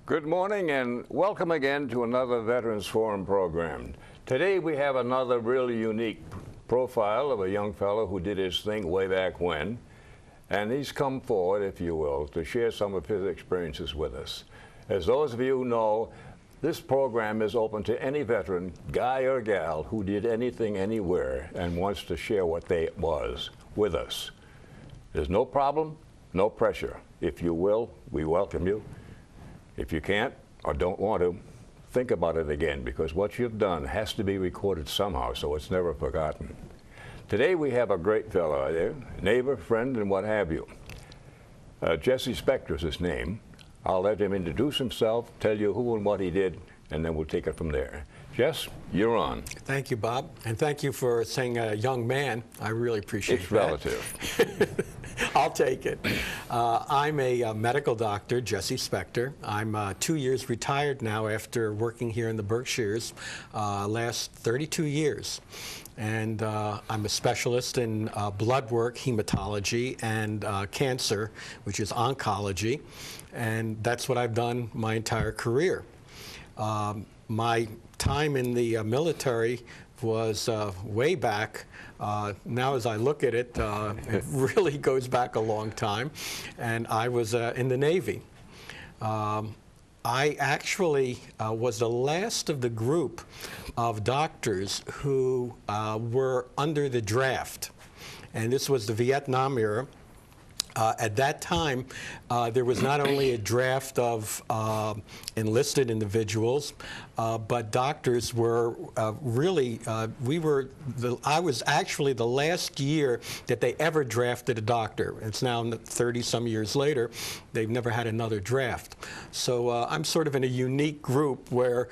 Good morning and welcome again to another Veterans Forum program. Today we have another really unique profile of a young fellow who did his thing way back when, and he's come forward, if you will, to share some of his experiences with us. As those of you know, this program is open to any veteran, guy or gal, who did anything anywhere and wants to share what they was with us. There's no problem, no pressure. If you will, we welcome you. If you can't or don't want to, think about it again, because what you've done has to be recorded somehow so it's never forgotten. Today we have a great fellow there, neighbor, friend, and what have you. Jesse Spector is his name. I'll let him introduce himself, tell you who and what he did, and then we'll take it from there. Jess, you're on. Thank you, Bob, and thank you for saying a young man. I really appreciate It's that. relative. I'll take it. I'm a medical doctor, Jesse Spector. I'm 2 years retired now after working here in the Berkshires, last 32 years. And I'm a specialist in blood work, hematology, and cancer, which is oncology. And that's what I've done my entire career. My time in the military was way back. Now as I look at it, it really goes back a long time. And I was in the Navy. I actually was the last of the group of doctors who were under the draft. And this was the Vietnam era. At that time, there was not only a draft of enlisted individuals, but doctors were really, I was actually the last year that they ever drafted a doctor. It's now 30-some years later, they've never had another draft. So I'm sort of in a unique group where,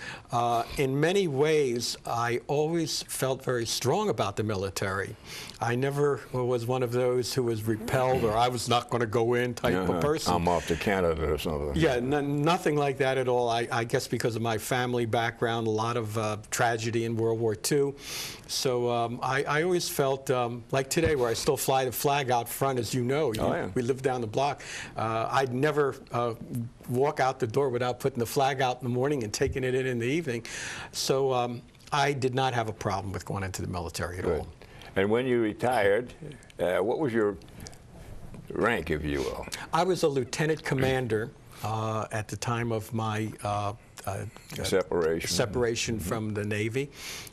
in many ways, I always felt very strong about the military. I never was one of those who was repelled or I was not going to go in type of person. I'm off to Canada or something. Yeah, nothing like that at all. I guess because of my family background, a lot of tragedy in World War II. So I always felt like today, where I still fly the flag out front, as you know. Yeah. We live down the block. I'd never walk out the door without putting the flag out in the morning and taking it in the evening. So I did not have a problem with going into the military at all. And when you retired, what was your rank, if you will? I was a lieutenant commander at the time of my separation from the Navy.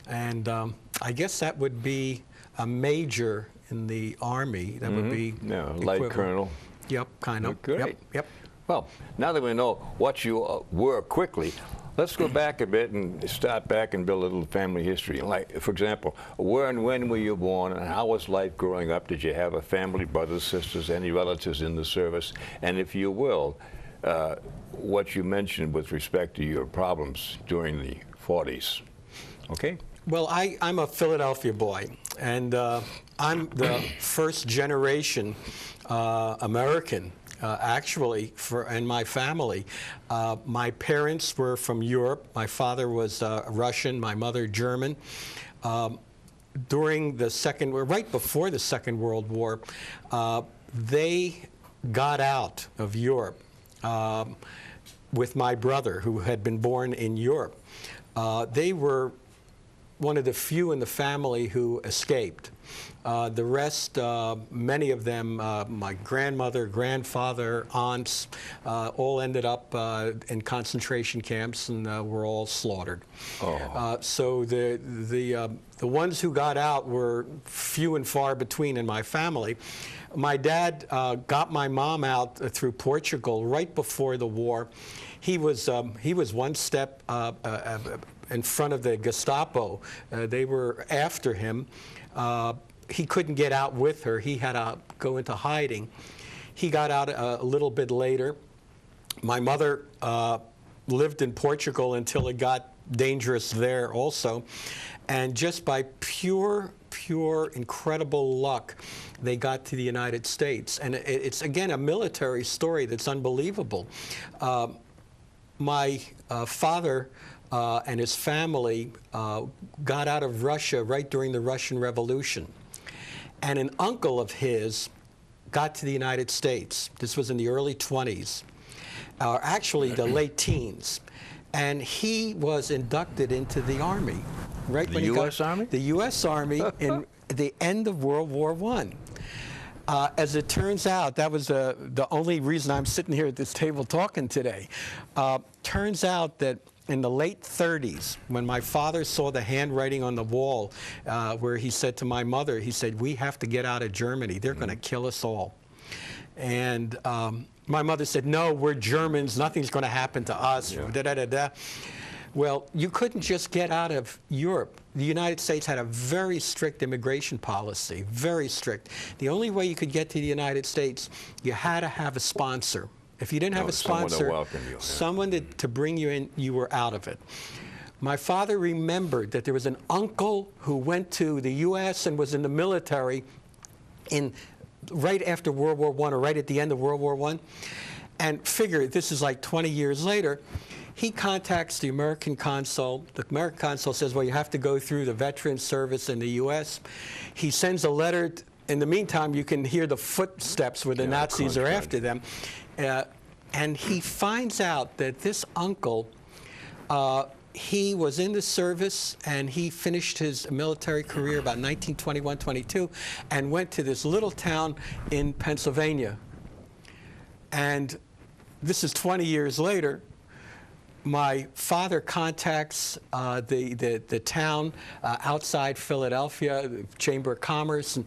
And I guess that would be a major in the Army. That would be light colonel. Yep, kind of. Great. Yep. Well, now that we know what you were quickly, let's go back a bit and start back and build a little family history. Like, for example, where and when were you born, and how was life growing up? Did you have a family, brothers, sisters, any relatives in the service? And if you will, what you mentioned with respect to your problems during the 40s. Okay? Well, I'm a Philadelphia boy, and I'm the first generation American. Actually, in my family. My parents were from Europe. My father was Russian, my mother German. During the right before the Second World War, they got out of Europe with my brother, who had been born in Europe. They were one of the few in the family who escaped. The rest, many of them, my grandmother, grandfather, aunts, all ended up in concentration camps and were all slaughtered. Oh. So the ones who got out were few and far between in my family. My dad got my mom out through Portugal right before the war. He was one step in front of the Gestapo. They were after him. He couldn't get out with her. He had to go into hiding. He got out a little bit later. My mother lived in Portugal until it got dangerous there also. And just by pure, incredible luck, they got to the United States. And it's, again, a military story that's unbelievable. My father and his family got out of Russia right during the Russian Revolution. And an uncle of his got to the United States. This was in the early 20s. or actually the late teens. And he was inducted into the Army. Right The U.S. Army? The U.S. Army in the end of World War I. As it turns out, that was the only reason I'm sitting here at this table talking today. Turns out that in the late 30s, when my father saw the handwriting on the wall where he said to my mother, he said, "We have to get out of Germany. They're going to kill us all." And my mother said, "No, we're Germans. Nothing's going to happen to us." Yeah. Da, da, da, da. Well, you couldn't just get out of Europe. The United States had a very strict immigration policy, very strict. The only way you could get to the United States, you had to have a sponsor. If you didn't have a sponsor, someone to bring you in, you were out of it. My father remembered that there was an uncle who went to the U.S. and was in the military right after World War I, or right at the end of World War I, and figure this is like 20 years later. He contacts the American consul. The American consul says, "Well, you have to go through the Veterans Service in the U.S." He sends a letter. In the meantime, you can hear the footsteps where the Nazis are after them. And he finds out that this uncle, he was in the service, and he finished his military career about 1921-22, and went to this little town in Pennsylvania. And this is 20 years later. My father contacts the town outside Philadelphia, the Chamber of Commerce,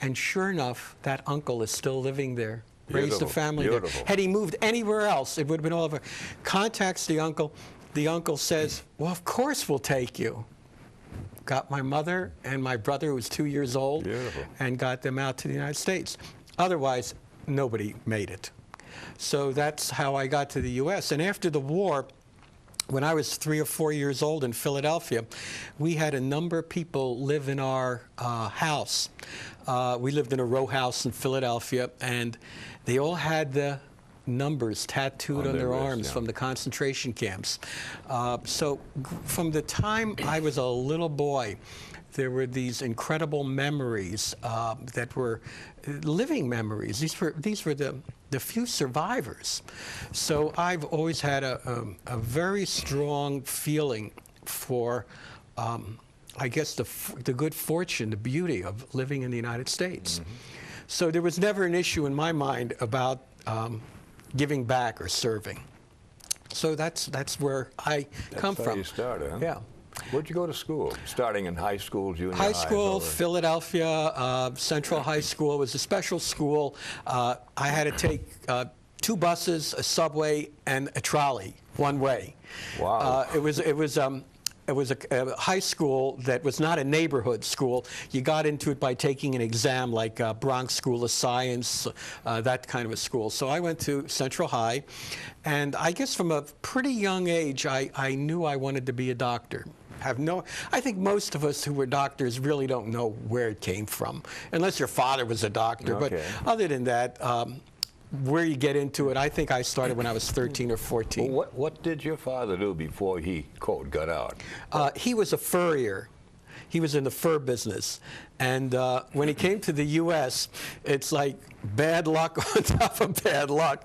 and sure enough, that uncle is still living there. Raised a family there. Had he moved anywhere else, it would have been all over. Contacts the uncle. The uncle says, "Well, of course we'll take you." Got my mother and my brother, who was 2 years old, and got them out to the United States. Otherwise, nobody made it. So that's how I got to the U.S. And after the war, when I was 3 or 4 years old in Philadelphia, we had a number of people live in our house. We lived in a row house in Philadelphia, and they all had the numbers tattooed on their arms from the concentration camps. So from the time I was a little boy, there were these incredible memories that were living memories. These were the few survivors. So I've always had a very strong feeling for, I guess, the good fortune, the beauty of living in the United States. Mm-hmm. So there was never an issue in my mind about giving back or serving. So that's where I come from. That's how you started, huh? Yeah. Where'd you go to school? Starting in high school, junior high? High school, Philadelphia, Central High School. It was a special school. I had to take 2 buses, a subway, and a trolley, one way. Wow. It was a high school that was not a neighborhood school. You got into it by taking an exam, like Bronx School of Science, that kind of a school. So I went to Central High, and I guess from a pretty young age, I knew I wanted to be a doctor. I think most of us who were doctors really don't know where it came from, unless your father was a doctor. Okay. But other than that, where you get into it, I think I started when I was 13 or 14. Well, what did your father do before he, quote, got out? He was a furrier. He was in the fur business. And when he came to the U.S., it's like bad luck on top of bad luck.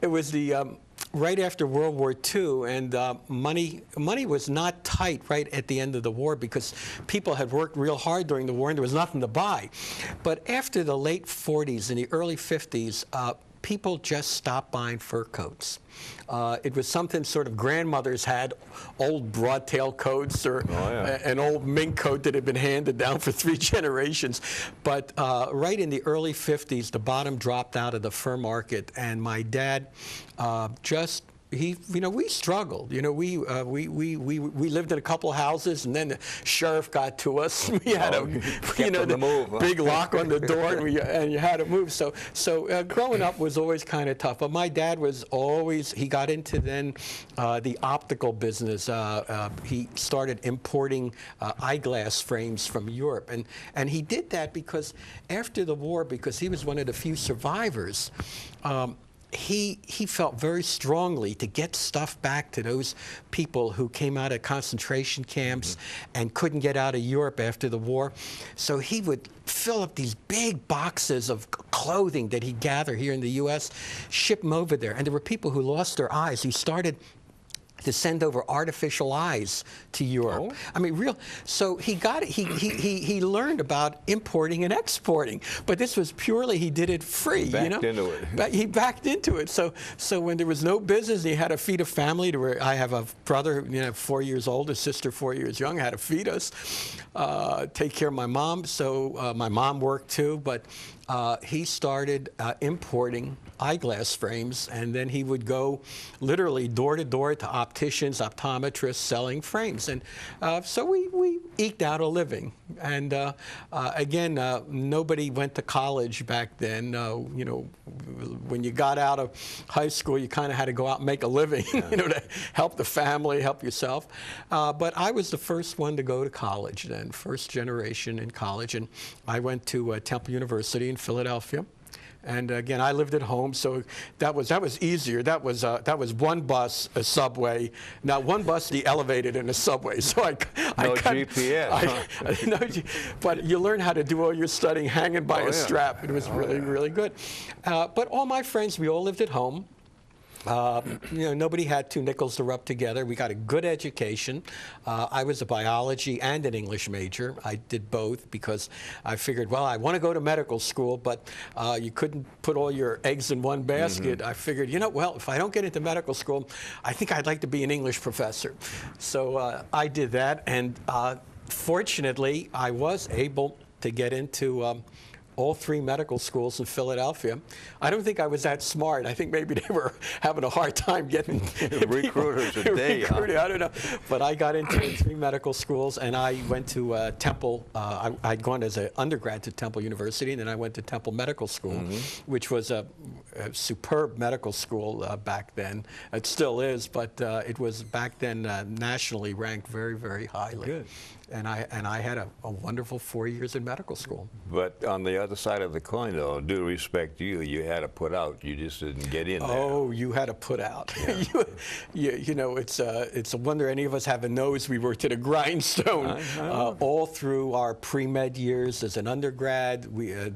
It was the right after World War II, and money was not tight right at the end of the war because people had worked real hard during the war and there was nothing to buy. But after the late 40s and the early 50s, people just stopped buying fur coats. It was something sort of grandmothers had, old broadtail coats or an old mink coat that had been handed down for 3 generations. But right in the early 50s, the bottom dropped out of the fur market, and my dad we struggled. We lived in a couple houses, and then the sheriff got to us. We had big lock on the door, and you had to move. So growing up was always kind of tough. But my dad was always, he got into then the optical business. He started importing eyeglass frames from Europe, and he did that because after the war, because he was one of the few survivors. He felt very strongly to get stuff back to those people who came out of concentration camps and couldn't get out of Europe after the war. So he would fill up these big boxes of clothing that he'd gather here in the U.S., ship them over there. And there were people who lost their eyes. He started to send over artificial eyes to Europe. I mean, real. So he got it. He learned about importing and exporting, but this was purely he did it free. Backed into it. But he backed into it. So when there was no business, he had to feed a family. To where I have a brother, 4 years old, a sister 4 years young, had to feed us, take care of my mom. So my mom worked too, but he started importing eyeglass frames, and then he would go literally door to door to opticians, optometrists selling frames. And so we eked out a living. And again, nobody went to college back then. When you got out of high school, you kind of had to go out and make a living, to help the family, help yourself. But I was the first one to go to college then, first generation in college. And I went to Temple University in Philadelphia. And again, I lived at home, so that was easier. That was one bus, a subway. Now one bus, the elevated, and a subway. So no GPS. But you learn how to do all your studying hanging by a strap. It was really good. But all my friends, we all lived at home. Nobody had 2 nickels to rub together. We got a good education. I was a biology and an English major. I did both because I figured, well, I want to go to medical school, but you couldn't put all your eggs in one basket. I figured, well, if I don't get into medical school, I think I'd like to be an English professor. So I did that, and fortunately, I was able to get into all 3 medical schools in Philadelphia. I don't think I was that smart. I think maybe they were having a hard time getting recruiters a day. I don't know. But I got into 3 medical schools, and I went to Temple. I'd gone as an undergrad to Temple University, and then I went to Temple Medical School, which was a superb medical school back then. It still is, but it was back then nationally ranked very, very highly. Good. And I had a wonderful 4 years in medical school. But on the other side of the coin, though, due respect to you, you had to put out. You just didn't get in there. Oh, you had to put out. Yeah. It's a wonder any of us have a nose. We worked at a grindstone all through our pre-med years as an undergrad.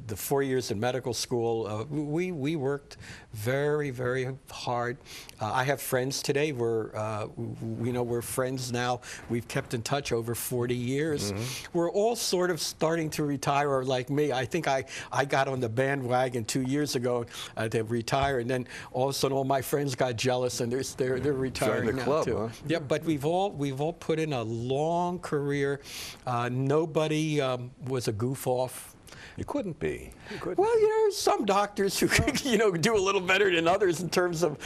The 4 years in medical school, we worked very, very hard. I have friends today. We're friends now. We've kept in touch over 40 years. We're all sort of starting to retire, or like me. I think I got on the bandwagon 2 years ago to retire, and then all of a sudden all my friends got jealous, and they're retiring the club, now too. Huh? Yeah, but we've all put in a long career. Nobody was a goof off. You couldn't be. Well, some doctors who do a little better than others in terms of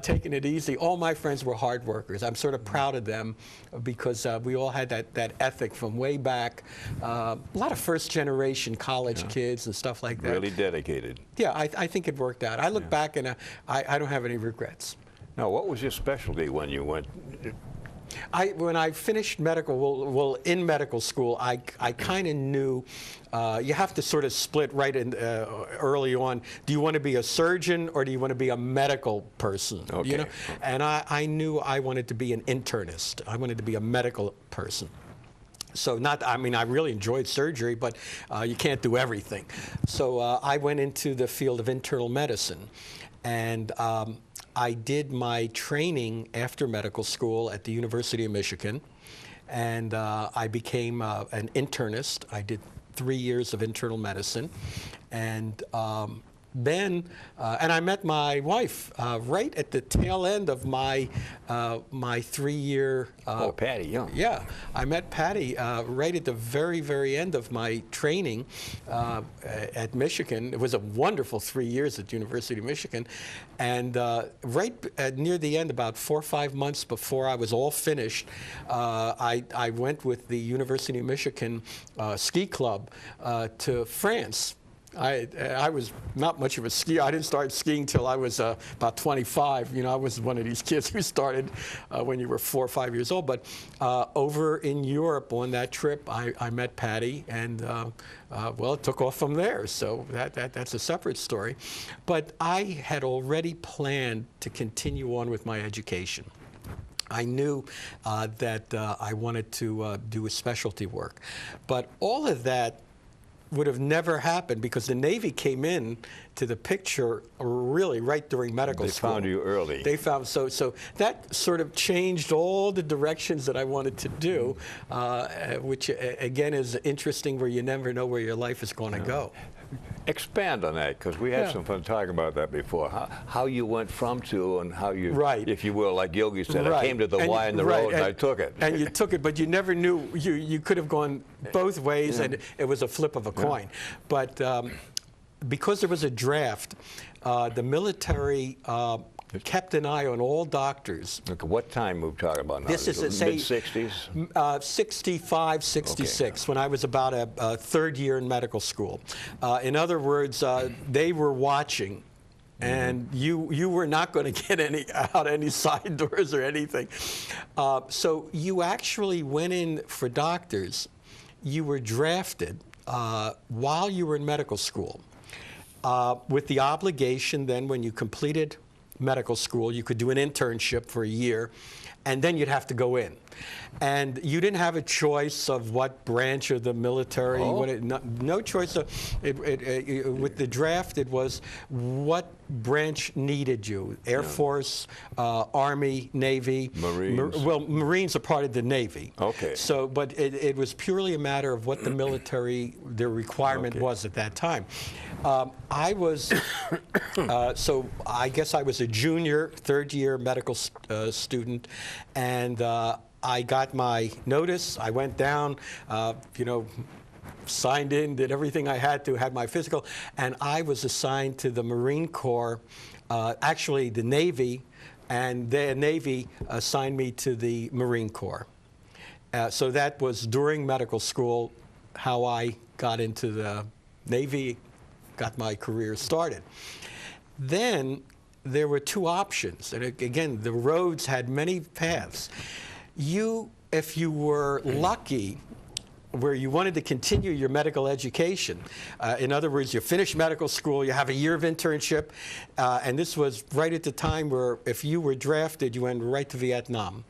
taking it easy. All my friends were hard workers. I'm sort of proud of them because we all had that ethic from way back. A lot of first-generation college kids and stuff like that. Really dedicated. Yeah, I think it worked out. I look back and I don't have any regrets. Now, what was your specialty when you went? When I finished medical, in medical school, I kind of knew you have to sort of split right in early on. Do you want to be a surgeon or do you want to be a medical person? Okay. And I knew I wanted to be an internist. I wanted to be a medical person. So I really enjoyed surgery, but you can't do everything. So I went into the field of internal medicine. And I did my training after medical school at the University of Michigan, and I became an internist. I did 3 years of internal medicine, and then I met my wife right at the tail end of my 3-year. Patty Young. Yeah, I met Patty right at the very, very end of my training at Michigan. It was a wonderful 3 years at the University of Michigan, and right near the end, about 4 or 5 months before I was all finished, I went with the University of Michigan ski club to France. I was not much of a skier. I didn't start skiing till I was about 25. I was one of these kids who started when you were 4 or 5 years old. But over in Europe on that trip, I met Patty, and it took off from there. So that's a separate story. But I had already planned to continue on with my education. I knew that I wanted to do a specialty work. But all of that would have never happened because the Navy came in to the picture really right during medical school. They found you early. They found, so that sort of changed all the directions that I wanted to do, which again is interesting, where you never know where your life is going to go. Expand on that, because we had some fun talking about that before. How you went from to, and how you, if you will, like Yogi said, I came to the Y in the road and I took it. And you took it, but you never knew. You could have gone both ways, and it was a flip of a coin. But because there was a draft, the military kept an eye on all doctors. Okay, what time are we talking about now? This is, say, mid-60s? 65, 66, when I was about a third year in medical school. In other words, they were watching, and you were not going to get any side doors or anything. So you actually went in for doctors. You were drafted while you were in medical school, with the obligation then, when you completed medical school, you could do an internship for a year, and then you'd have to go in. And you didn't have a choice of what branch of the military. No choice. With the draft, it was what branch needed you: Air Force, Army, Navy. Marines. Well, Marines are part of the Navy. Okay. So, but it was purely a matter of what the military, their requirement was at that time. I was, so I guess I was a junior, third year medical student, and I got my notice. I went down, signed in, did everything I had to, had my physical, and I was assigned to the Marine Corps, actually the Navy, and the Navy assigned me to the Marine Corps. So that was during medical school how I got into the Navy, got my career started. Then there were two options, and again, the roads had many paths. If you were lucky, where you wanted to continue your medical education, in other words, you finished medical school, you have a year of internship, and this was right at the time where if you were drafted, you went right to Vietnam.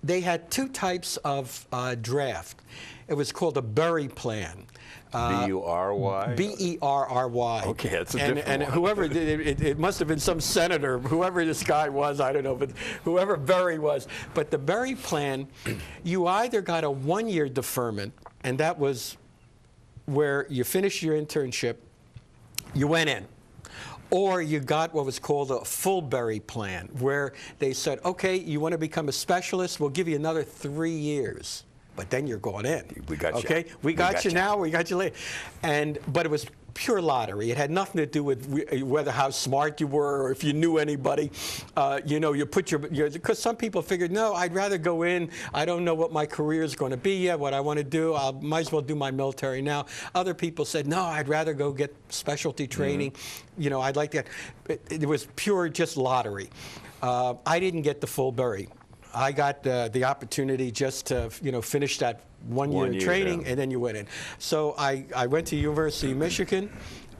They had two types of draft. It was called a Berry plan. B-U-R-Y? B-E-R-R-Y. Okay, that's a different one. And whoever did it must have been some senator, whoever this guy was, I don't know, but whoever Berry was. But the Berry plan, you either got a one-year deferment, and that was where you finished your internship, you went in. Or you got what was called a full Berry plan, where they said, okay, you want to become a specialist, we'll give you another 3 years. But then you're going in. We got you. Okay, we got you now. We got you later. But it was pure lottery. It had nothing to do with whether how smart you were or if you knew anybody. You put your because some people figured, no, I'd rather go in. I don't know what my career is going to be yet. What I want to do, I might as well do my military now. Other people said, no, I'd rather go get specialty training. I'd like that. It was pure just lottery. I didn't get the full Berry. I got the opportunity just to, finish that one-year training, and then you went in. So I went to University of Michigan,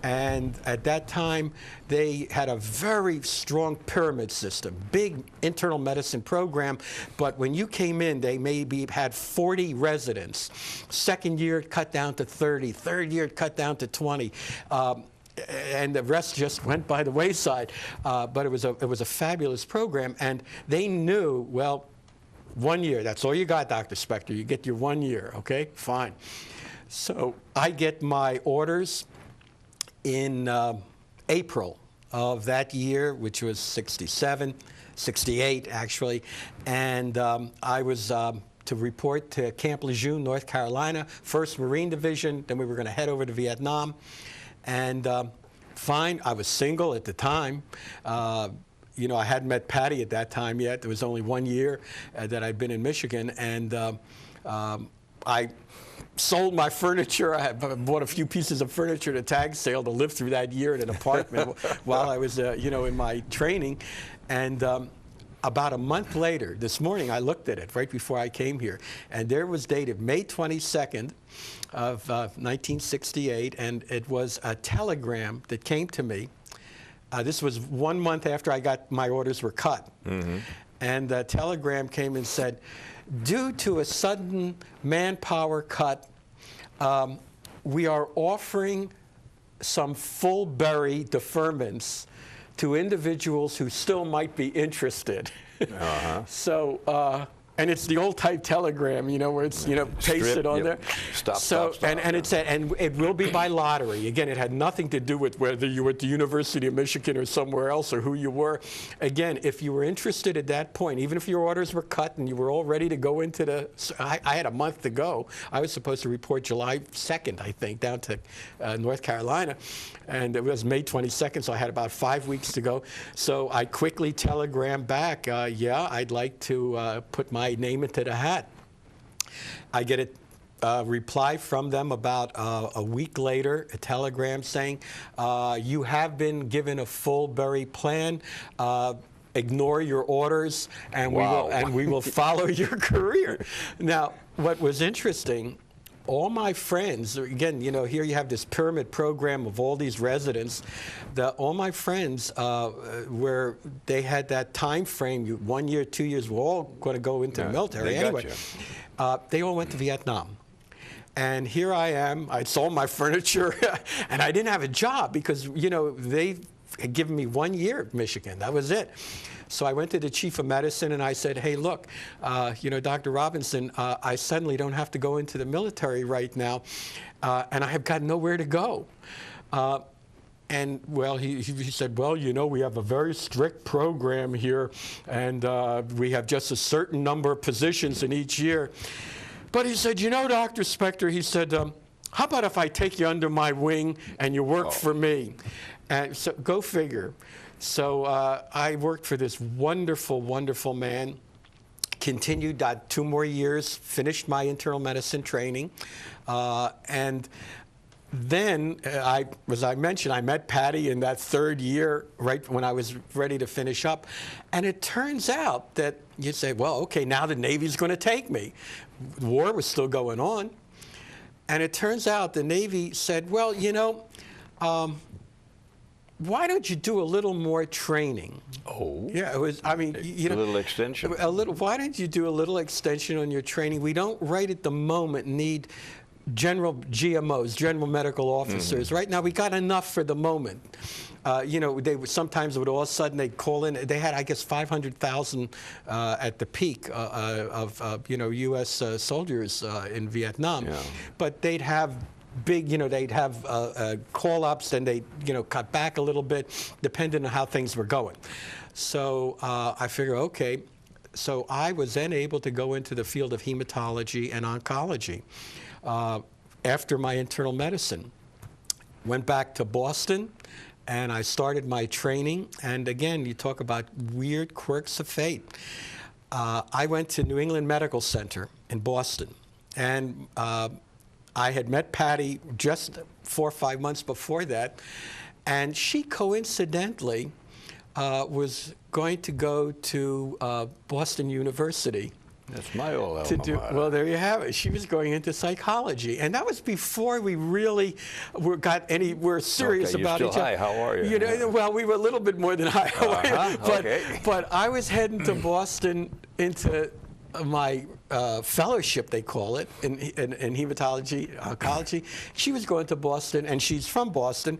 and at that time, they had a very strong pyramid system, big internal medicine program, but when you came in, they maybe had 40 residents. Second year, it cut down to 30. Third year, it cut down to 20. And the rest just went by the wayside. But it was a fabulous program, and they knew, well, 1 year, that's all you got, Dr. Spector. You get your 1 year, okay? Fine. So I get my orders in April of that year, which was 67, 68 actually, and I was to report to Camp Lejeune, North Carolina, 1st Marine Division. Then we were going to head over to Vietnam. And fine, I was single at the time. I hadn't met Patty at that time yet. There was only 1 year that I'd been in Michigan. And I sold my furniture. I bought a few pieces of furniture at a tag sale to live through that year in an apartment while I was, in my training. And about a month later, this morning, I looked at it right before I came here, and there was dated May 22nd of 1968, and it was a telegram that came to me. This was 1 month after I got my orders were cut. Mm-hmm. And the telegram came and said, due to a sudden manpower cut we are offering some full berry deferments to individuals who still might be interested. So, and it's the old type telegram, you know, where it's, you know, pasted on there. Stop, so, stop, stop. and it will be by lottery. Again, it had nothing to do with whether you were at the University of Michigan or somewhere else or who you were. Again, if you were interested at that point, even if your orders were cut and you were all ready to go into the, I had a month to go. I was supposed to report July 2nd, I think, down to North Carolina. And it was May 22nd, so I had about 5 weeks to go. So I quickly telegrammed back, yeah, I'd like to put my name into the hat. I get a reply from them about a week later, a telegram saying, you have been given a full berry plan. Ignore your orders, and we will follow your career. Now, what was interesting, all my friends, again, you know, here you have this pyramid program of all these residents. All my friends, where they had that time frame, 1 year, 2 years, we're all going to go into the military anyway. They all went to Vietnam. And here I am. I sold my furniture, and I didn't have a job because, you know, they had given me 1 year at Michigan. That was it. So I went to the chief of medicine and I said, hey, look, you know, Dr. Robinson, I suddenly don't have to go into the military right now, and I have got nowhere to go. And, well, he said, well, you know, we have a very strict program here, and we have just a certain number of positions in each year. But he said, you know, Dr. Spector, he said, how about if I take you under my wing and you work for me? And so go figure. So I worked for this wonderful, wonderful man, continued 2 more years, finished my internal medicine training, and then, as I mentioned, I met Patty in that 3rd year, right when I was ready to finish up. And it turns out that you say, well, okay, now the Navy's going to take me. The war was still going on. And it turns out the Navy said, well, you know, why don't you do a little more training? Oh. Yeah, it was, I mean, you know. A little extension. Why don't you do a little extension on your training? We don't right at the moment need general GMOs, general medical officers. Right now, we got enough for the moment. You know, they would sometimes would all of a sudden they'd call in. They had, I guess, 500,000 at the peak of you know, U.S. soldiers in Vietnam. Yeah. But they'd have big, you know, they'd have call-ups, and they'd, you know, cut back a little bit, depending on how things were going. So I figure, okay. So I was then able to go into the field of hematology and oncology after my internal medicine. Went back to Boston, and I started my training. And again, you talk about weird quirks of fate. I went to New England Medical Center in Boston, and I had met Patty just 4 or 5 months before that, and she coincidentally was going to go to Boston University. That's my old alma mater. Well, there you have it. She was going into psychology, and that was before we really were serious about each other. Hi, how are you? You know, well, we were a little bit more than hi, how are you? But I was heading to Boston into my fellowship, they call it, in hematology, oncology. She was going to Boston, and she's from Boston,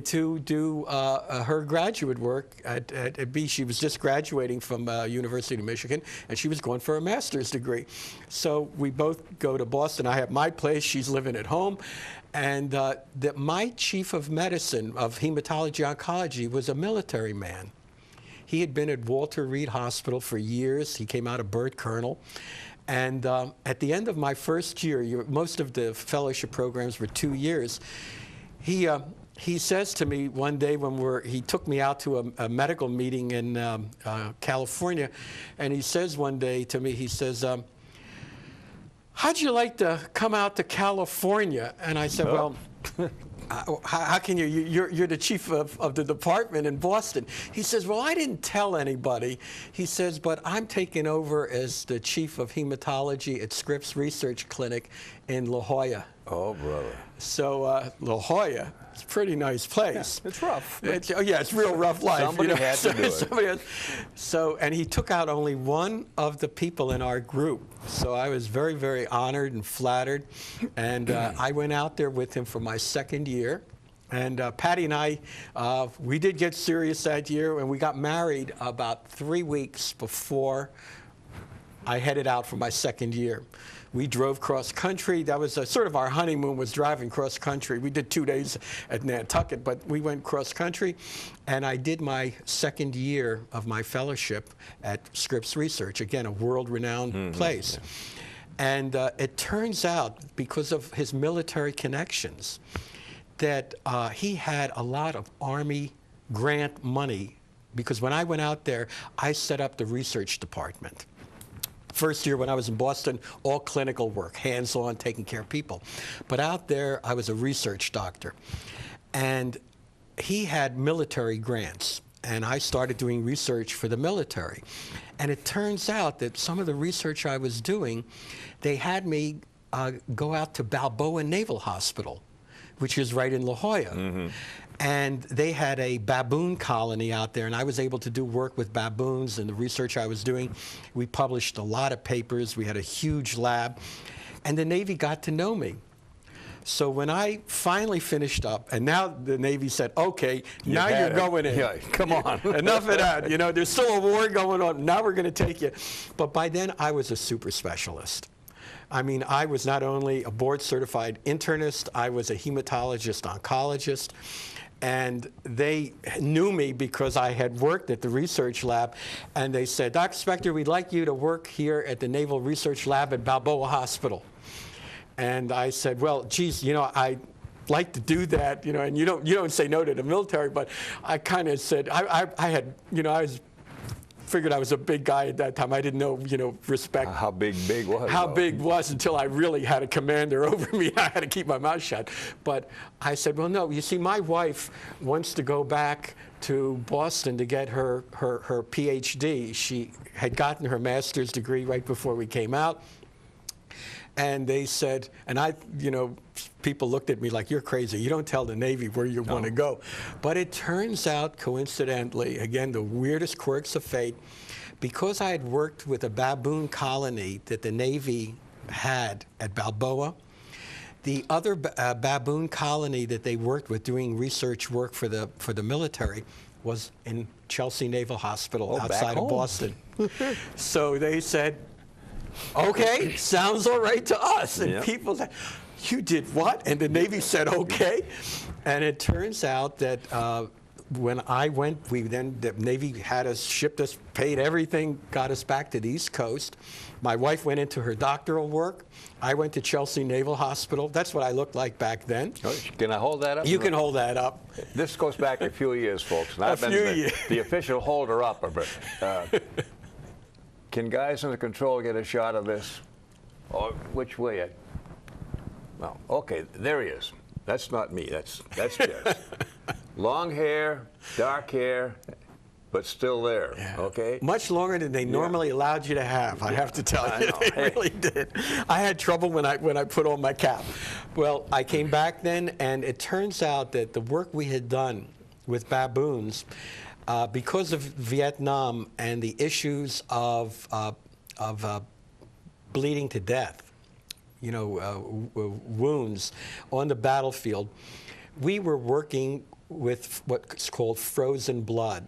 to do her graduate work at B. She was just graduating from University of Michigan, and she was going for a master's degree. So we both go to Boston. I have my place. She's living at home. And my chief of medicine, of hematology oncology, was a military man. He had been at Walter Reed Hospital for years. He came out of Burt Colonel. And at the end of my first year, most of the fellowship programs were 2 years, he says to me one day when he took me out to a medical meeting in California, and he says one day to me, he says, how'd you like to come out to California? And I said, well, how can you? You're the chief of the department in Boston. He says, well, I didn't tell anybody. He says, but I'm taking over as the chief of hematology at Scripps Research Clinic in La Jolla. Oh, brother. So La Jolla. It's a pretty nice place. It's rough. It's real rough life. Somebody had to do it. And he took out only one of the people in our group. So I was very, very honored and flattered. And I went out there with him for my second year. And Patty and I, we did get serious that year, and we got married about 3 weeks before I headed out for my second year. We drove cross country. That was sort of our honeymoon, was driving cross country. We did 2 days at Nantucket, but we went cross country. And I did my second year of my fellowship at Scripps Research, again, a world-renowned place. And it turns out, because of his military connections, that he had a lot of Army grant money, because when I went out there, I set up the research department. First year when I was in Boston, all clinical work, hands-on, taking care of people. But out there, I was a research doctor. And he had military grants, and I started doing research for the military. And it turns out that some of the research I was doing, they had me go out to Balboa Naval Hospital, which is right in La Jolla. And they had a baboon colony out there, and I was able to do work with baboons and the research I was doing. We published a lot of papers. We had a huge lab. And the Navy got to know me. So when I finally finished up, and now the Navy said, okay, now you're going in. Yeah, come on. Enough of that. You know, there's still a war going on. Now we're going to take you. But by then, I was a super specialist. I mean, I was not only a board-certified internist, I was a hematologist oncologist. And they knew me because I had worked at the research lab. And they said, Dr. Spector, we'd like you to work here at the Naval Research Lab at Balboa Hospital. And I said, well, geez, you know, I like to do that, you know, and you don't say no to the military, but I kind of said, I had, you know, I figured I was a big guy at that time. I didn't know, you know, respect. How big was? How big was until I really had a commander over me. I had to keep my mouth shut. But I said, well, no, you see, my wife wants to go back to Boston to get her PhD. She had gotten her master's degree right before we came out. And they said, and I, you know, people looked at me like, you're crazy. You don't tell the Navy where you want to go. But it turns out, coincidentally, again, the weirdest quirks of fate, because I had worked with a baboon colony that the Navy had at Balboa, the other baboon colony that they worked with doing research work for the military was in Chelsea Naval Hospital outside of Boston. So they said, okay, sounds all right to us. And people said, you did what? And the Navy said, okay. And it turns out that when I went, the Navy had us, shipped us, paid everything, got us back to the East Coast. My wife went into her doctoral work. I went to Chelsea Naval Hospital. That's what I looked like back then. Can I hold that up? You can hold that up. This goes back a few years, folks. And I've been the official holder-up of it. Can guys in the control get a shot of this? Or which way? No. Okay, there he is. That's not me. That's Jess. Long hair, dark hair, but still there. Yeah. Okay. Much longer than they normally allowed you to have. I have to tell you, they really did. I had trouble when I put on my cap. Well, I came back then, and it turns out that the work we had done with baboons, because of Vietnam and the issues of bleeding to death, you know, wounds on the battlefield, we were working with what's called frozen blood.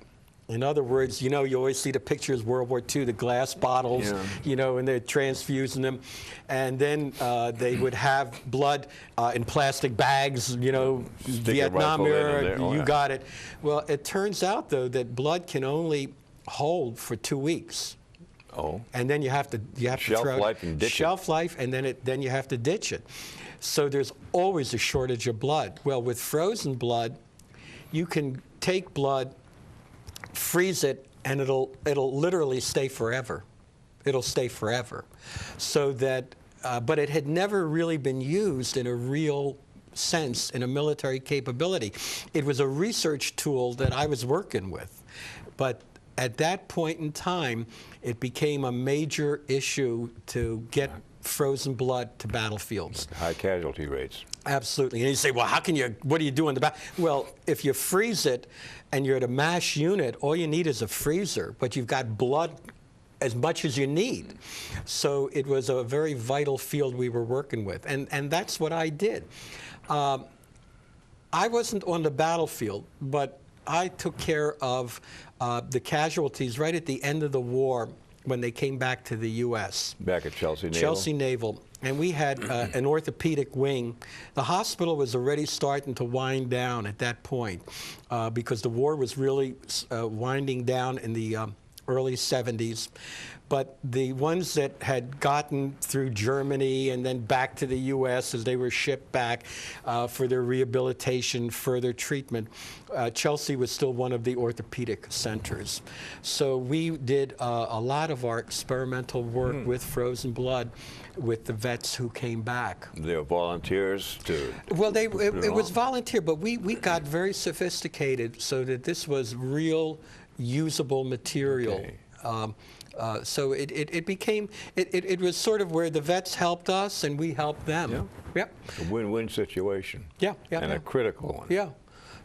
In other words, you know, you always see the pictures, World War II, the glass bottles, you know, and they're transfusing them. And then they would have blood in plastic bags, you know, Vietnam era, you got it. Well, it turns out, though, that blood can only hold for 2 weeks. Oh. And then you have to shelf throw life and ditch shelf life, and then you have to ditch it. So there's always a shortage of blood. Well, with frozen blood, you can take blood, freeze it, and it'll literally stay forever. It'll stay forever. So that, but it had never really been used in a real sense in a military capability. It was a research tool that I was working with, but at that point in time, it became a major issue to get frozen blood to battlefields. High casualty rates. Absolutely. And you say, well, what do you do in the back? Well, if you freeze it and you're at a MASH unit, all you need is a freezer, but you've got blood as much as you need. So it was a very vital field we were working with. And that's what I did. I wasn't on the battlefield, but I took care of the casualties right at the end of the war when they came back to the U.S. Back at Chelsea Naval? Chelsea Naval. And we had an orthopedic wing. The hospital was already starting to wind down at that point because the war was really winding down in the early 70s. But the ones that had gotten through Germany and then back to the U.S. as they were shipped back for their rehabilitation, further treatment, Chelsea was still one of the orthopedic centers. So we did a lot of our experimental work with frozen blood with the vets who came back. They were volunteers to... Well, it was volunteer, but we got very sophisticated so that this was real usable material. Okay. So it became, it was sort of where the vets helped us and we helped them. Yeah. Yep. A win-win situation. Yeah, yeah. And a critical one. Yeah.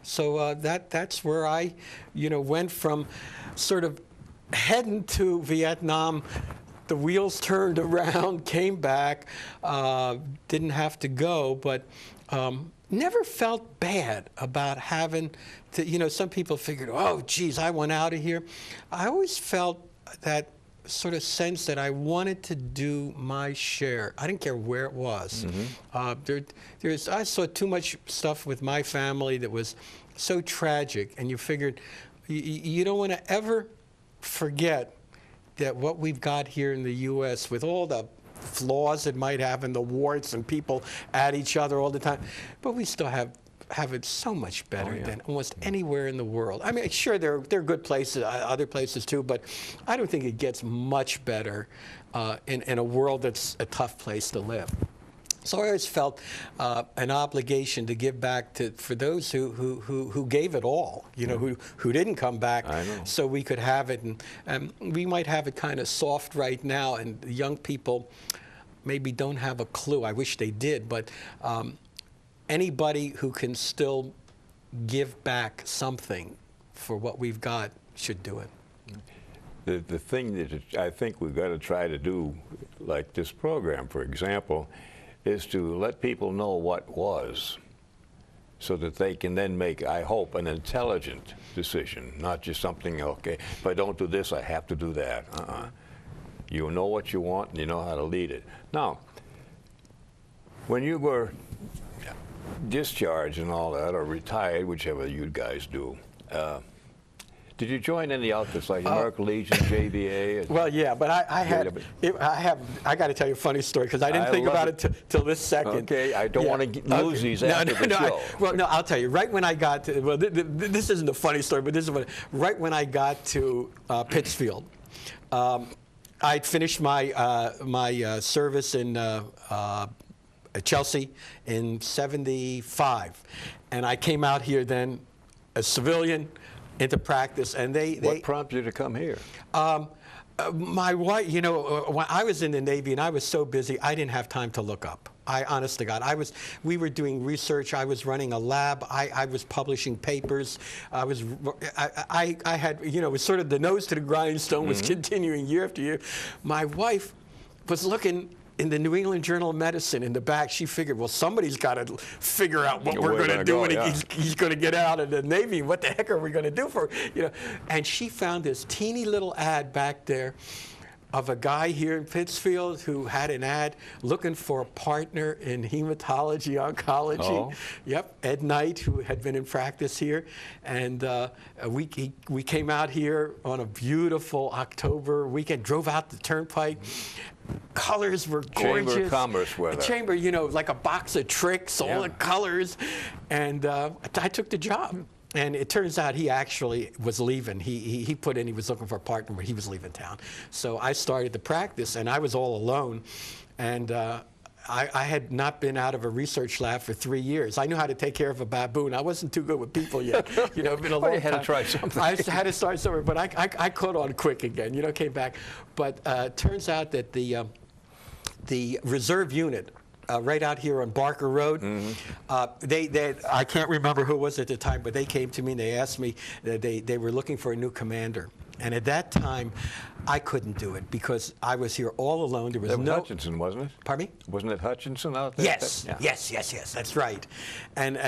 So that's where I, went from sort of heading to Vietnam. The wheels turned around, came back, didn't have to go, but never felt bad about having to, some people figured, oh, geez, I went out of here. I always felt that sort of sense that I wanted to do my share. I didn't care where it was. Mm-hmm. I saw too much stuff with my family that was so tragic, and you figured you don't want to ever forget that what we've got here in the U.S. with all the flaws it might have and the warts and people at each other all the time, but we still have it so much better than almost anywhere in the world. I mean, sure, there are good places, other places too, but I don't think it gets much better in a world that's a tough place to live. So I always felt an obligation to give back for those who gave it all, who didn't come back, so we could have it. And we might have it kind of soft right now, and the young people maybe don't have a clue. I wish they did, but anybody who can still give back something for what we've got should do it. The thing that I think we've got to try to do, like this program, for example, is to let people know what was, so that they can then make, I hope, an intelligent decision, not just something, okay, if I don't do this, I have to do that. You know what you want, and you know how to lead it. Now, when you were discharged and all that, or retired, whichever you guys do, did you join any outfits like American Legion, JVA? Well, yeah, but I got to tell you a funny story because I didn't think about it till this second. Okay, I don't want to lose these after the show. I'll tell you. Right when I got to, well, this isn't a funny story, but this is what. Right when I got to Pittsfield, I'd finished my service in Chelsea in '75, and I came out here then as civilian into practice, and What prompted you to come here? My wife, when I was in the Navy and I was so busy, I didn't have time to look up. Honest to God, we were doing research. I was running a lab. I was publishing papers. I had, it was sort of the nose to the grindstone was continuing year after year. My wife was looking in the New England Journal of Medicine in the back. She figured, well, somebody's got to figure out what we're going to do when he's going to get out of the Navy. What the heck are we going to do for, And she found this teeny little ad back there of a guy here in Pittsfield who had an ad looking for a partner in hematology oncology. Oh. Yep, Ed Knight, who had been in practice here, and we came out here on a beautiful October weekend, drove out the turnpike. Colors were gorgeous. Chamber of Commerce weather. Chamber, like a box of tricks, all the colors, and I took the job. And it turns out he actually was leaving. He put in he was looking for a partner, but he was leaving town. So I started the practice, and I was all alone. And I had not been out of a research lab for 3 years. I knew how to take care of a baboon. I wasn't too good with people yet. Been a long time. You had to try something. I had to start somewhere, but I caught on quick again. Came back. But turns out that the reserve unit right out here on Barker Road. I can't remember who it was at the time, but they came to me and they asked me that they were looking for a new commander. And at that time, I couldn't do it because I was here all alone. There was That was no Hutchinson, wasn't it? Pardon me? Wasn't it Hutchinson out there? Yes, Yeah. yes, that's right. And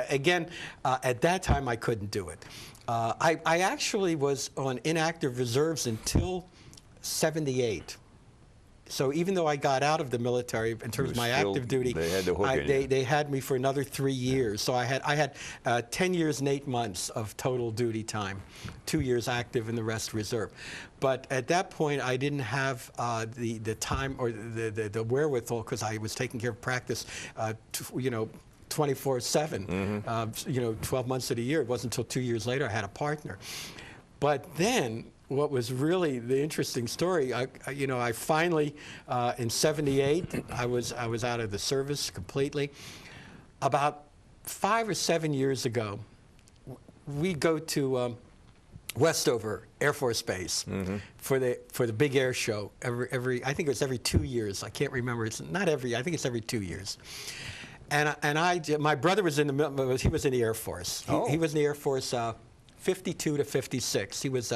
again, at that time I couldn't do it. I actually was on inactive reserves until '78. So even though I got out of the military in terms of my active duty, they had the hook in you. they had me for another 3 years. So I had 10 years and 8 months of total duty time, 2 years active and the rest reserve. But at that point, I didn't have the time or the wherewithal because I was taking care of practice, 24/7, 12 months of the year. It wasn't until 2 years later I had a partner. But then, what was really the interesting story, I finally, in '78, I was out of the service completely. About 5 or 7 years ago, we go to Westover Air Force Base for the big air show. I think it was every 2 years. I can't remember. It's not every. I think it's every 2 years. My brother was in the. He was in the Air Force. He was in the Air Force. 52 to 56. He was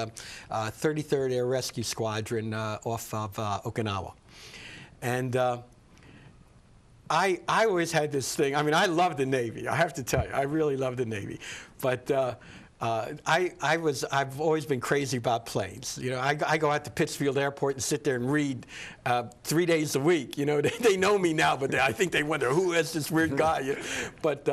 33rd Air Rescue Squadron off of Okinawa. And I always had this thing. I mean, I love the Navy. I have to tell you, I really love the Navy. But I've always been crazy about planes. I go out to Pittsfield Airport and sit there and read 3 days a week. They know me now, but I think they wonder, who is this weird guy? But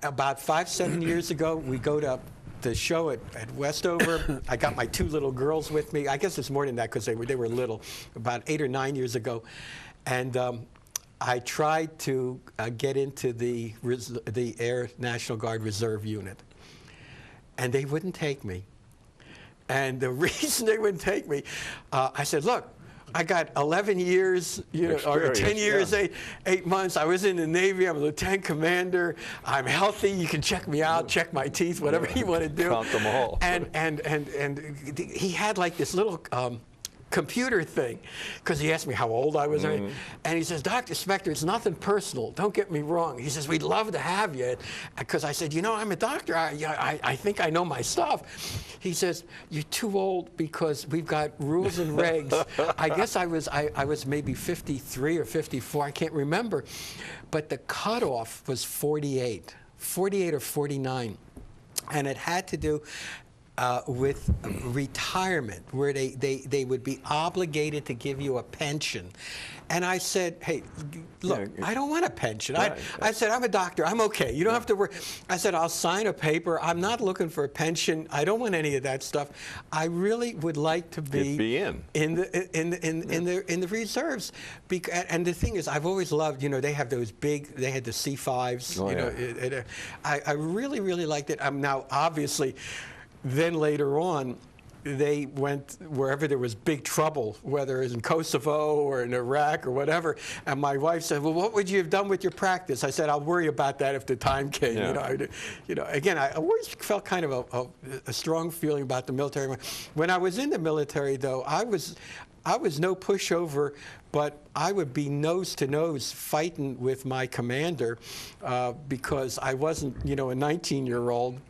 about 5-7 years ago, we go to the show at Westover. I got my 2 little girls with me. I guess it's more than that because they were little, about 8 or 9 years ago. And I tried to get into the Air National Guard Reserve Unit. And they wouldn't take me. And the reason they wouldn't take me, I said, look, I got 11 years, or 10 years, yeah. 8 months. I was in the Navy. I'm a lieutenant commander. I'm healthy. You can check me out, check my teeth, whatever you want to do. Count them all. And he had like this little computer thing, because he asked me how old I was, and he says, Dr. Spector, it's nothing personal. Don't get me wrong. He says, we'd love to have you, because I said, I'm a doctor. I think I know my stuff. He says, you're too old because we've got rules and regs. I guess I was maybe 53 or 54. I can't remember, but the cutoff was 48 or 49, and it had to do with retirement, where they would be obligated to give you a pension. And I said, hey, look, I don't want a pension. I said, I'm a doctor. I'm okay. You don't have to worry. I said, I'll sign a paper. I'm not looking for a pension. I don't want any of that stuff. I really would like to be in the reserves. And the thing is, I've always loved, they have those big, they had the C5s. I really, really liked it. Now, obviously, then later on, they went wherever there was big trouble, whether it was in Kosovo or in Iraq or whatever. And my wife said, well, what would you have done with your practice? I said, I'll worry about that if the time came. Yeah. Again, I always felt kind of a strong feeling about the military. When I was in the military, though, I was no pushover, but I would be nose to nose fighting with my commander because I wasn't, a 19-year-old.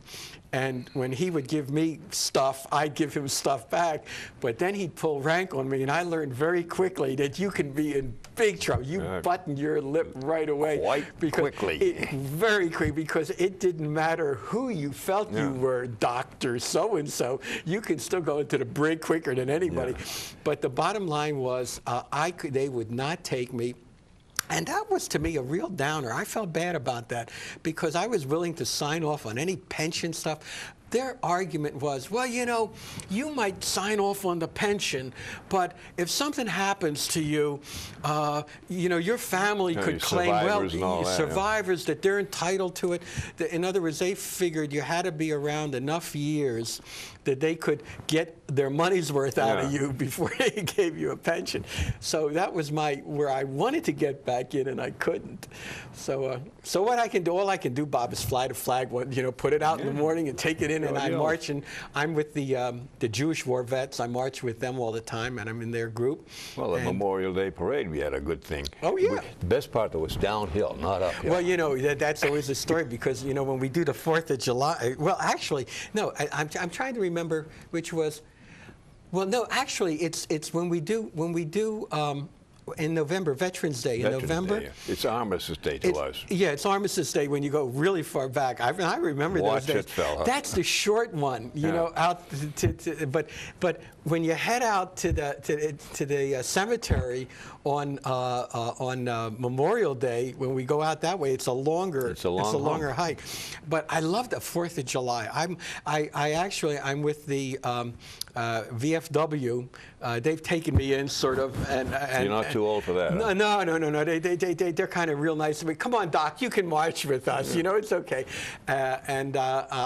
And when he would give me stuff, I'd give him stuff back. But then he'd pull rank on me, and I learned very quickly that you can be in big trouble. You button your lip right away. Very quick, because it didn't matter who you felt you were, Dr. So-and-so. You could still go into the brig quicker than anybody. Yeah. But the bottom line was they would not take me. And that was, to me, a real downer. I felt bad about that because I was willing to sign off on any pension stuff. Their argument was, well, you might sign off on the pension, but if something happens to you, your family could claim, survivors, that they're entitled to it. In other words, they figured you had to be around enough years that they could get their money's worth out of you before they gave you a pension. So that was where I wanted to get back in, and I couldn't. So what I can do, all I can do, Bob, is fly the flag, put it out in the morning and take it in in and I yeah. march, and I'm with the Jewish war vets. I march with them all the time, and I'm in their group. Well, the And- Memorial Day parade, we had a good thing. Oh, yeah. The best part though was downhill, not uphill. Well, you know, that's always a story because, you know, when we do the 4th of July, well, actually, no, I'm trying to remember which was, well, no, actually, it's when we do in November, Veterans Day in Veterans November. Day, yeah. It's Armistice Day to us. Yeah, it's Armistice Day when you go really far back. I remember Watch those days. it, fella. That's the short one, you Yeah. know, out but when you head out to the cemetery on Memorial Day, when we go out that way, it's a longer hike. But I love the 4th of July. I'm with the VFW. They've taken me in sort of, and You're not too old for that. No, huh? no. They're kind of real nice to me. Come on, Doc, you can march with us. You know, it's okay. I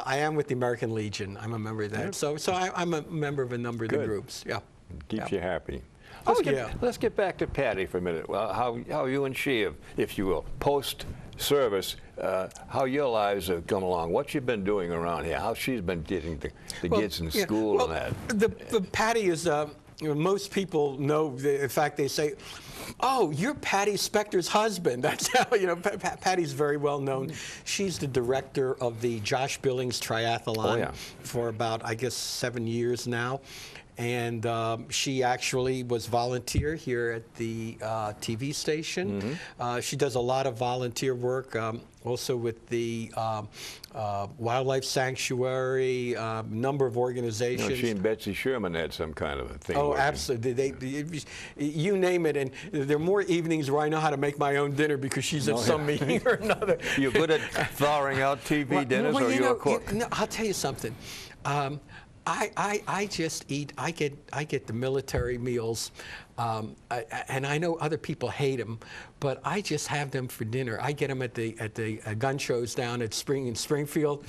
am with the American Legion. I'm a member of that. So I'm a member of a number of the Good. groups. Yeah. Keeps you happy. Oh, Yeah. Let's get back to Patty for a minute. Well, how you and she have, if you will, post-service, how your lives have come along. What you've been doing around here. How she's been getting the kids in school well, and that. The Patty is. You know, most people know. In fact, they say, "Oh, you're Patty Spector's husband." That's how you know. Patty's very well known. She's the director of the Josh Billings Triathlon for about, I guess, 7 years now. And she actually was volunteer here at the TV station. She does a lot of volunteer work, also with the Wildlife Sanctuary, number of organizations. You know, she and Betsy Sherman had some kind of a thing. Oh, working. absolutely. You name it. And there are more evenings where I know how to make my own dinner because she's at some meeting or another. You're good at thawing out TV dinners, or you're a cook? I'll tell you something. I just eat. I get the military meals, and I know other people hate them, but I just have them for dinner. I get them at the gun shows down at Springfield,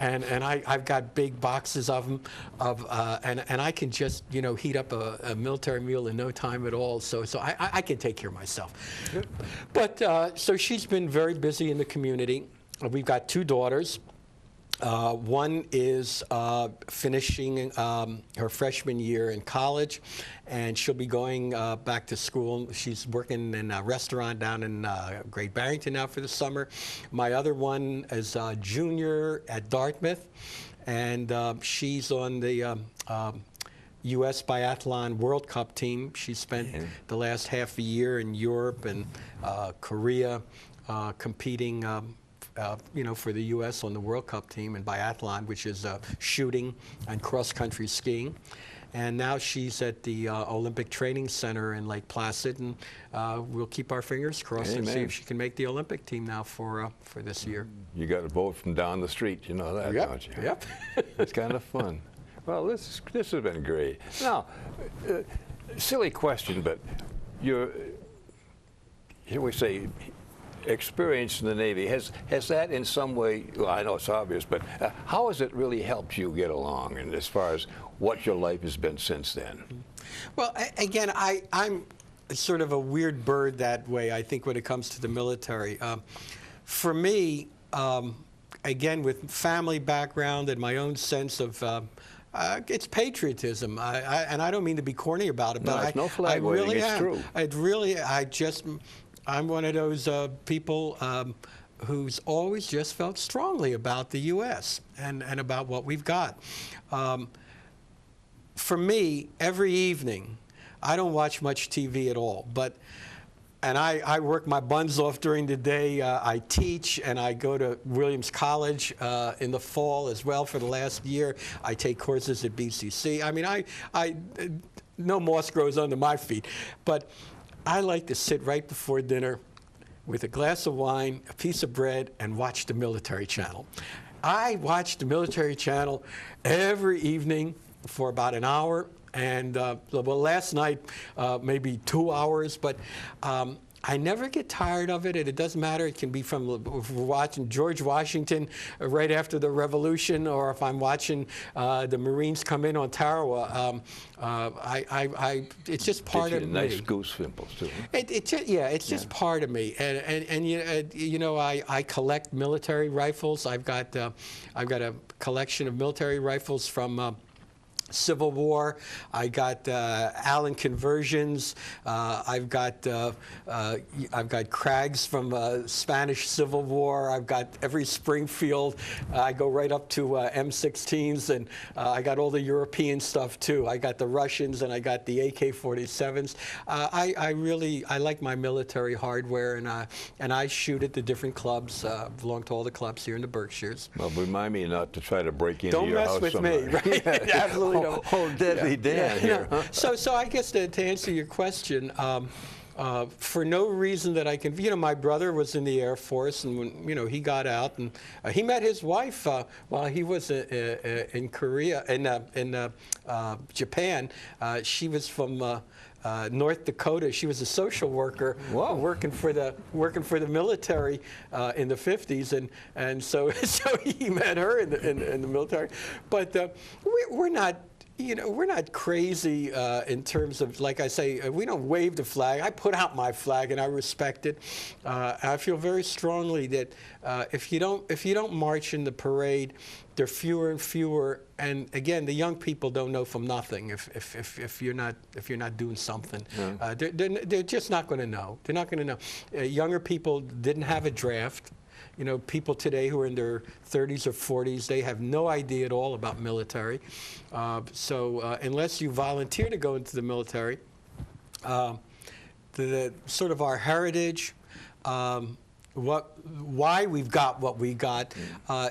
and I've got big boxes of them, and I can just heat up a military meal in no time at all. So I can take care of myself. Good. But so she's been very busy in the community. We've got 2 daughters. One is finishing her freshman year in college, and she'll be going back to school. She's working in a restaurant down in Great Barrington now for the summer. My other one is a junior at Dartmouth, and she's on the U.S. Biathlon World Cup team. She spent the last half a year in Europe and Korea competing for the U.S. on the World Cup team in biathlon, which is shooting and cross-country skiing. And now she's at the Olympic Training Center in Lake Placid, and we'll keep our fingers crossed and see if she can make the Olympic team now for this year. You got a boat from down the street, you know that, don't you? Yep. It's kind of fun. Well, this has been great. Now, silly question, but here we say, experience in the Navy, has that in some way, well, I know it's obvious, but how has it really helped you get along, and as far as what your life has been since then? Well, again, I'm sort of a weird bird that way, I think, when it comes to the military. For me, again, with family background and my own sense of it's patriotism, and I don't mean to be corny about it, but it's no flag waving, it's true. I'm one of those people who's always just felt strongly about the U.S. and about what we've got. For me, every evening, I don't watch much TV at all, and I work my buns off during the day. I teach, and I go to Williams College in the fall as well for the last year. I take courses at BCC. I mean, no moss grows under my feet, but I like to sit right before dinner with a glass of wine, a piece of bread, and watch the Military Channel. I watch the Military Channel every evening for about an hour, and well, last night maybe 2 hours, but I never get tired of it, and it doesn't matter. It can be from if we're watching George Washington right after the Revolution, or if I'm watching the Marines come in on Tarawa. It's just part of me. Nice goose pimples too. It's just part of me, and you know, I collect military rifles. I've got a collection of military rifles from Civil War. I got Allen conversions. I've got Craigs from Spanish Civil War. I've got every Springfield. I go right up to M16s, and I got all the European stuff too. I got the Russians, and I got the AK-47s. I like my military hardware, and I shoot at the different clubs. Belong to all the clubs here in the Berkshires. Well, remind me not to try to break into your house. Don't mess with me, right? Absolutely. Oh, deadly Dan here. Huh? So I guess to answer your question, for no reason that I can, you know, my brother was in the Air Force, and when, you know, he got out, and he met his wife while he was in Korea, in Japan. She was from North Dakota. She was a social worker. Whoa. working for the military in the 50s, and so he met her in the military. But we're not. You know, we're not crazy in terms of, like I say, we don't wave the flag. I put out my flag and I respect it. I feel very strongly that if you don't march in the parade, there are fewer and fewer. And again, the young people don't know from nothing if you're not doing something. Yeah. They're just not going to know. They're not going to know. Younger people didn't have a draft. You know, people today who are in their 30s or 40s, they have no idea at all about military. So unless you volunteer to go into the military, the sort of our heritage, why we've got what we got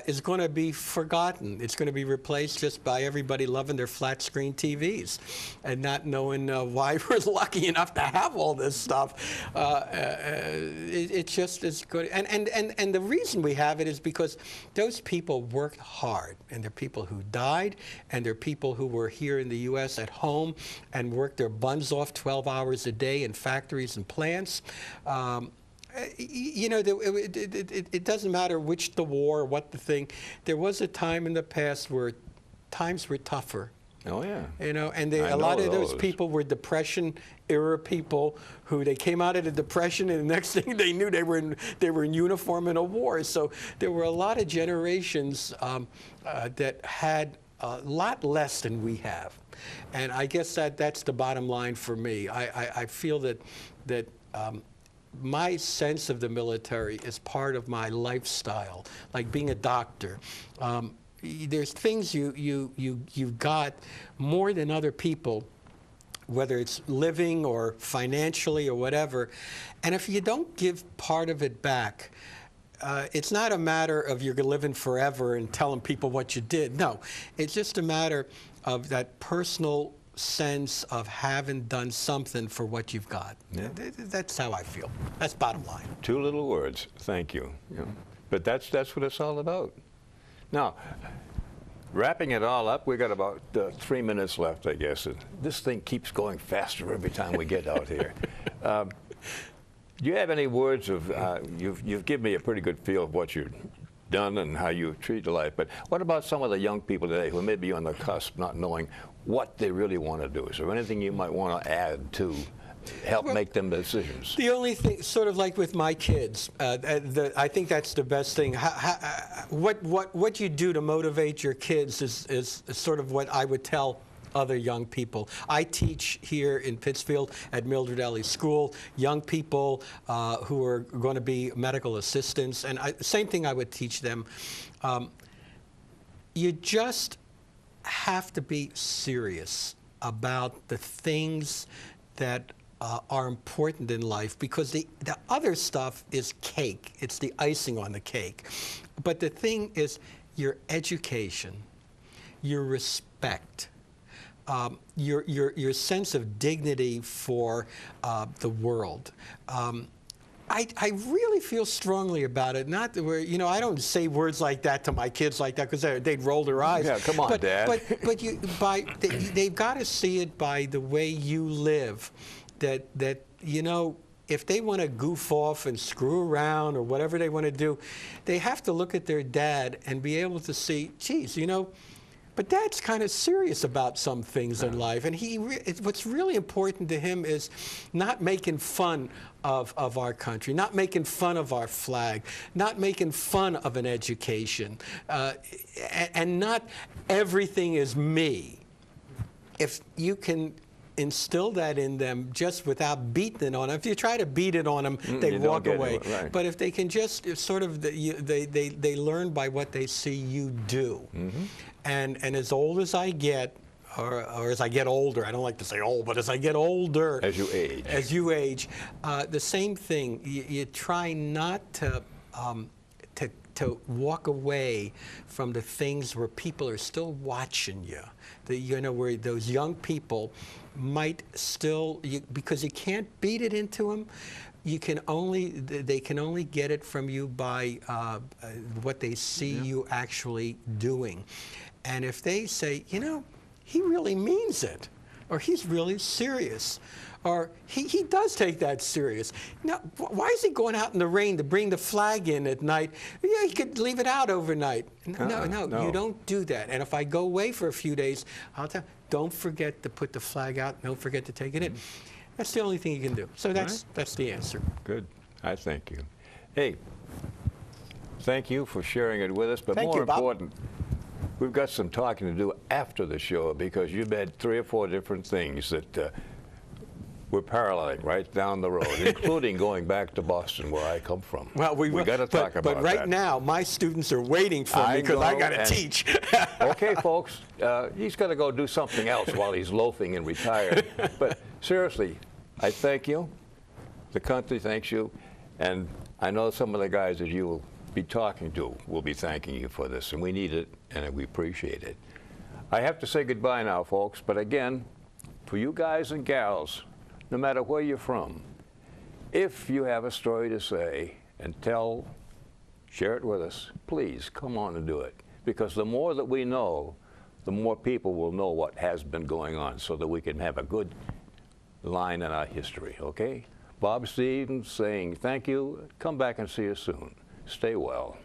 is going to be forgotten. It's going to be replaced just by everybody loving their flat screen TVs and not knowing why we're lucky enough to have all this stuff. It just is good. And the reason we have it is because those people worked hard, and they're people who died, and they're people who were here in the U.S. at home and worked their buns off 12 hours a day in factories and plants. You know, it doesn't matter which the war or what the thing. There was a time in the past where times were tougher. Oh, yeah. You know, and a lot of those people were Depression-era people who they came out of the Depression, and the next thing they knew, they were in uniform in a war. So there were a lot of generations that had a lot less than we have. And I guess that's the bottom line for me. I feel that my sense of the military is part of my lifestyle, like being a doctor. There's things you got more than other people, whether it's living or financially or whatever. And if you don't give part of it back, it's not a matter of you're living forever and telling people what you did. No, it's just a matter of that personal sense of having done something for what you've got. Yeah. That's how I feel. That's bottom line. Two little words. Thank you. Yeah. But that's what it's all about. Now, wrapping it all up, we got about 3 minutes left, I guess. This thing keeps going faster every time we get out here. Do you have any words of, you've given me a pretty good feel of what you've done and how you treat life, but what about some of the young people today who may be on the cusp, not knowing what they really want to do? Is there anything you might want to add to help make them decisions? The only thing, sort of like with my kids, I think that's the best thing. What you do to motivate your kids is sort of what I would tell other young people. I teach here in Pittsfield at Mildred Ellie School, young people who are going to be medical assistants, and same thing I would teach them. You just have to be serious about the things that are important in life, because the other stuff is cake. It's the icing on the cake. But the thing is your education, your respect, your sense of dignity for the world. I really feel strongly about it. Not that we're, you know, I don't say words like that to my kids like that, because they'd roll their eyes. Yeah, come on, Dad. But they've got to see it by the way you live. That you know, if they want to goof off and screw around or whatever they want to do, they have to look at their dad and be able to see, geez, you know, but Dad's kind of serious about some things in life, and what's really important to him is not making fun of our country, not making fun of our flag, not making fun of an education, and not everything is me. If you can instill that in them just without beating it on them. If you try to beat it on them, they walk away. Right. But if they can just sort of, they learn by what they see you do. And as old as I get, or as I get older, I don't like to say old, but as I get older. As you age. As you age, the same thing. You try not to walk away from the things where people are still watching you. You know, where those young people might still, because you can't beat it into them. They can only get it from you by what they see you actually doing. And if they say, you know, he really means it, or he's really serious, or he does take that serious. Now, why is he going out in the rain to bring the flag in at night? Yeah, he could leave it out overnight. No, you don't do that. And if I go away for a few days, I'll tell, don't forget to put the flag out. Don't forget to take it in. That's the only thing you can do. So that's the answer. Good. I thank you. Hey, thank you for sharing it with us. But more important, we've got some talking to do after the show, because you've had 3 or 4 different things that we're paralleling right down the road, including going back to Boston, where I come from. Well, we got to talk about that. But right now, my students are waiting for me because I got to teach. Okay, folks, he's got to go do something else while he's loafing and retired. But seriously, I thank you. The country thanks you. And I know some of the guys that you will be talking to will be thanking you for this, and we need it, and we appreciate it. I have to say goodbye now, folks, but again, for you guys and gals, no matter where you're from, if you have a story to say and tell, share it with us, please come on and do it. Because the more that we know, the more people will know what has been going on, so that we can have a good line in our history, okay? Bob Stevens saying thank you. Come back and see us soon. Stay well.